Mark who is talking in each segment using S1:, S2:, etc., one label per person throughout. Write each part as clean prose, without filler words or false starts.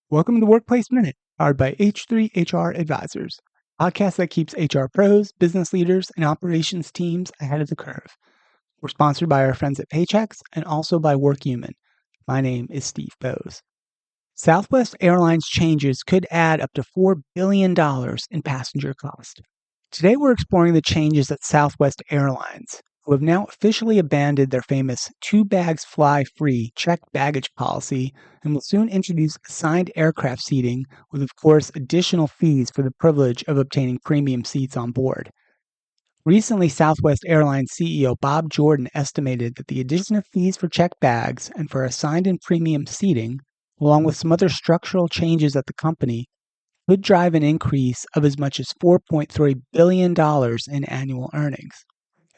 S1: Welcome to Workplace Minute, powered by H3 HR Advisors, a podcast that keeps HR pros, business leaders, and operations teams ahead of the curve. We're sponsored by our friends at Paychex and also by WorkHuman. My name is Steve Boese. Southwest Airlines changes could add up to $4 billion in passenger cost. Today we're exploring the changes at Southwest Airlines, who have now officially abandoned their famous two bags fly free checked baggage policy and will soon introduce assigned aircraft seating with, of course, additional fees for the privilege of obtaining premium seats on board. Recently, Southwest Airlines CEO Bob Jordan estimated that the addition of fees for checked bags and for assigned and premium seating, along with some other structural changes at the company, could drive an increase of as much as $4.3 billion in annual earnings.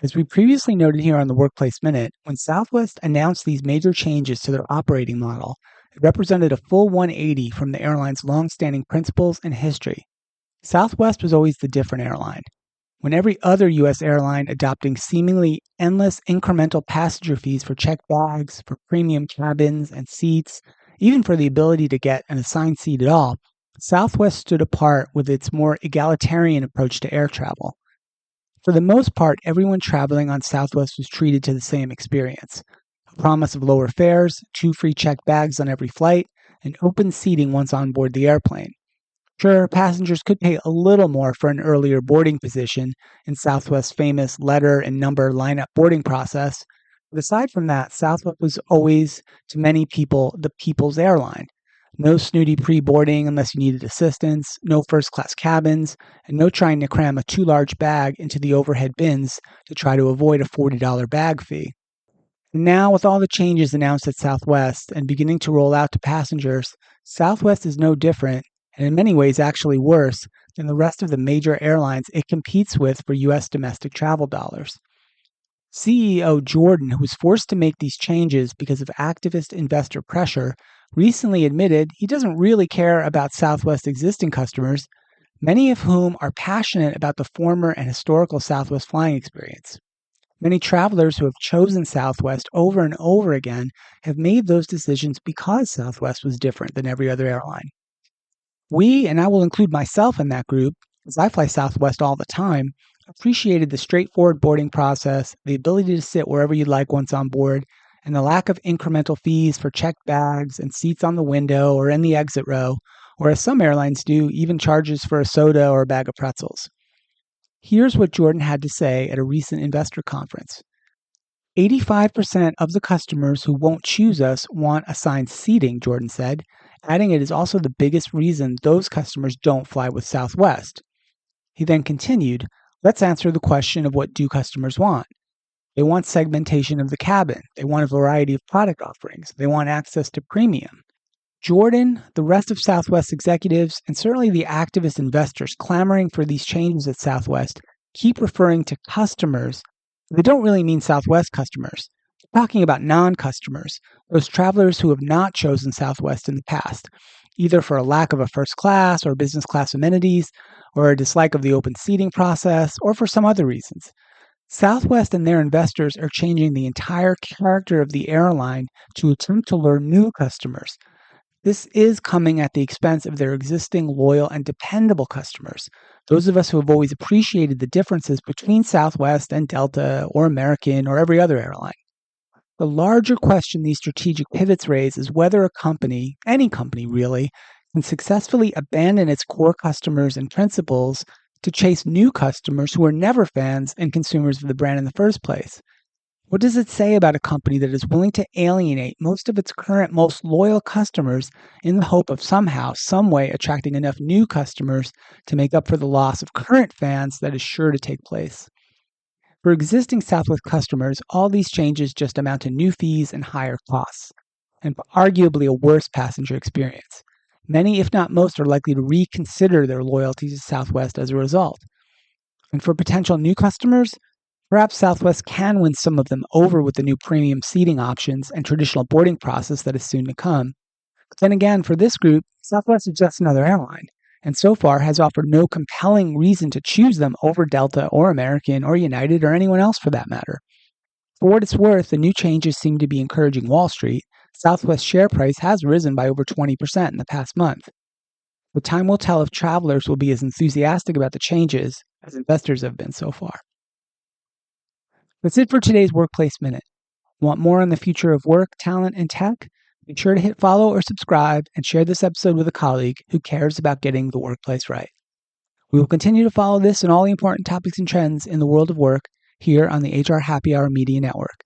S1: As we previously noted here on the Workplace Minute, when Southwest announced these major changes to their operating model, it represented a full 180 from the airline's long-standing principles and history. Southwest was always the different airline. When every other U.S. airline adopting seemingly endless incremental passenger fees for checked bags, for premium cabins and seats, even for the ability to get an assigned seat at all, Southwest stood apart with its more egalitarian approach to air travel. For the most part, everyone traveling on Southwest was treated to the same experience. A promise of lower fares, 2 free checked bags on every flight, and open seating once on board the airplane. Sure, passengers could pay a little more for an earlier boarding position in Southwest's famous letter and number lineup boarding process, but aside from that, Southwest was always, to many people, the people's airline. No snooty pre-boarding unless you needed assistance, no first-class cabins, and no trying to cram a too large bag into the overhead bins to try to avoid a $40 bag fee. And now, with all the changes announced at Southwest and beginning to roll out to passengers, Southwest is no different, and in many ways actually worse, than the rest of the major airlines it competes with for U.S. domestic travel dollars. CEO Jordan, who was forced to make these changes because of activist investor pressure, recently admitted he doesn't really care about Southwest existing customers, many of whom are passionate about the former and historical Southwest flying experience. Many travelers who have chosen Southwest over and over again have made those decisions because Southwest was different than every other airline. We, and I will include myself in that group, as I fly Southwest all the time, appreciated the straightforward boarding process, the ability to sit wherever you'd like once on board, and the lack of incremental fees for checked bags and seats on the window or in the exit row, or as some airlines do, even charges for a soda or a bag of pretzels. Here's what Jordan had to say at a recent investor conference. 85% of the customers who won't choose us want assigned seating, Jordan said, adding it is also the biggest reason those customers don't fly with Southwest. He then continued, let's answer the question of what do customers want. They want segmentation of the cabin. They want a variety of product offerings. They want access to premium. Jordan, the rest of Southwest executives, and certainly the activist investors clamoring for these changes at Southwest keep referring to customers. They don't really mean Southwest customers. They're talking about non-customers, those travelers who have not chosen Southwest in the past, either for a lack of a first class or business class amenities, or a dislike of the open seating process, or for some other reasons. Southwest and their investors are changing the entire character of the airline to attempt to lure new customers. This is coming at the expense of their existing loyal and dependable customers, those of us who have always appreciated the differences between Southwest and Delta or American or every other airline. The larger question these strategic pivots raise is whether a company, any company really, can successfully abandon its core customers and principles to chase new customers who are never fans and consumers of the brand in the first place. What does it say about a company that is willing to alienate most of its current most loyal customers in the hope of somehow, some way attracting enough new customers to make up for the loss of current fans that is sure to take place? For existing Southwest customers, all these changes just amount to new fees and higher costs, and arguably a worse passenger experience. Many, if not most, are likely to reconsider their loyalty to Southwest as a result. And for potential new customers, perhaps Southwest can win some of them over with the new premium seating options and traditional boarding process that is soon to come. But then again, for this group, Southwest is just another airline, and so far has offered no compelling reason to choose them over Delta or American or United or anyone else for that matter. For what it's worth, the new changes seem to be encouraging Wall Street, Southwest share price has risen by over 20% in the past month. But time will tell if travelers will be as enthusiastic about the changes as investors have been so far. That's it for today's Workplace Minute. Want more on the future of work, talent, and tech? Be sure to hit follow or subscribe and share this episode with a colleague who cares about getting the workplace right. We will continue to follow this and all the important topics and trends in the world of work here on the HR Happy Hour Media Network.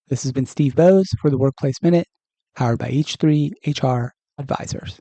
S1: This has been Steve Boese for the Workplace Minute, powered by H3 HR Advisors.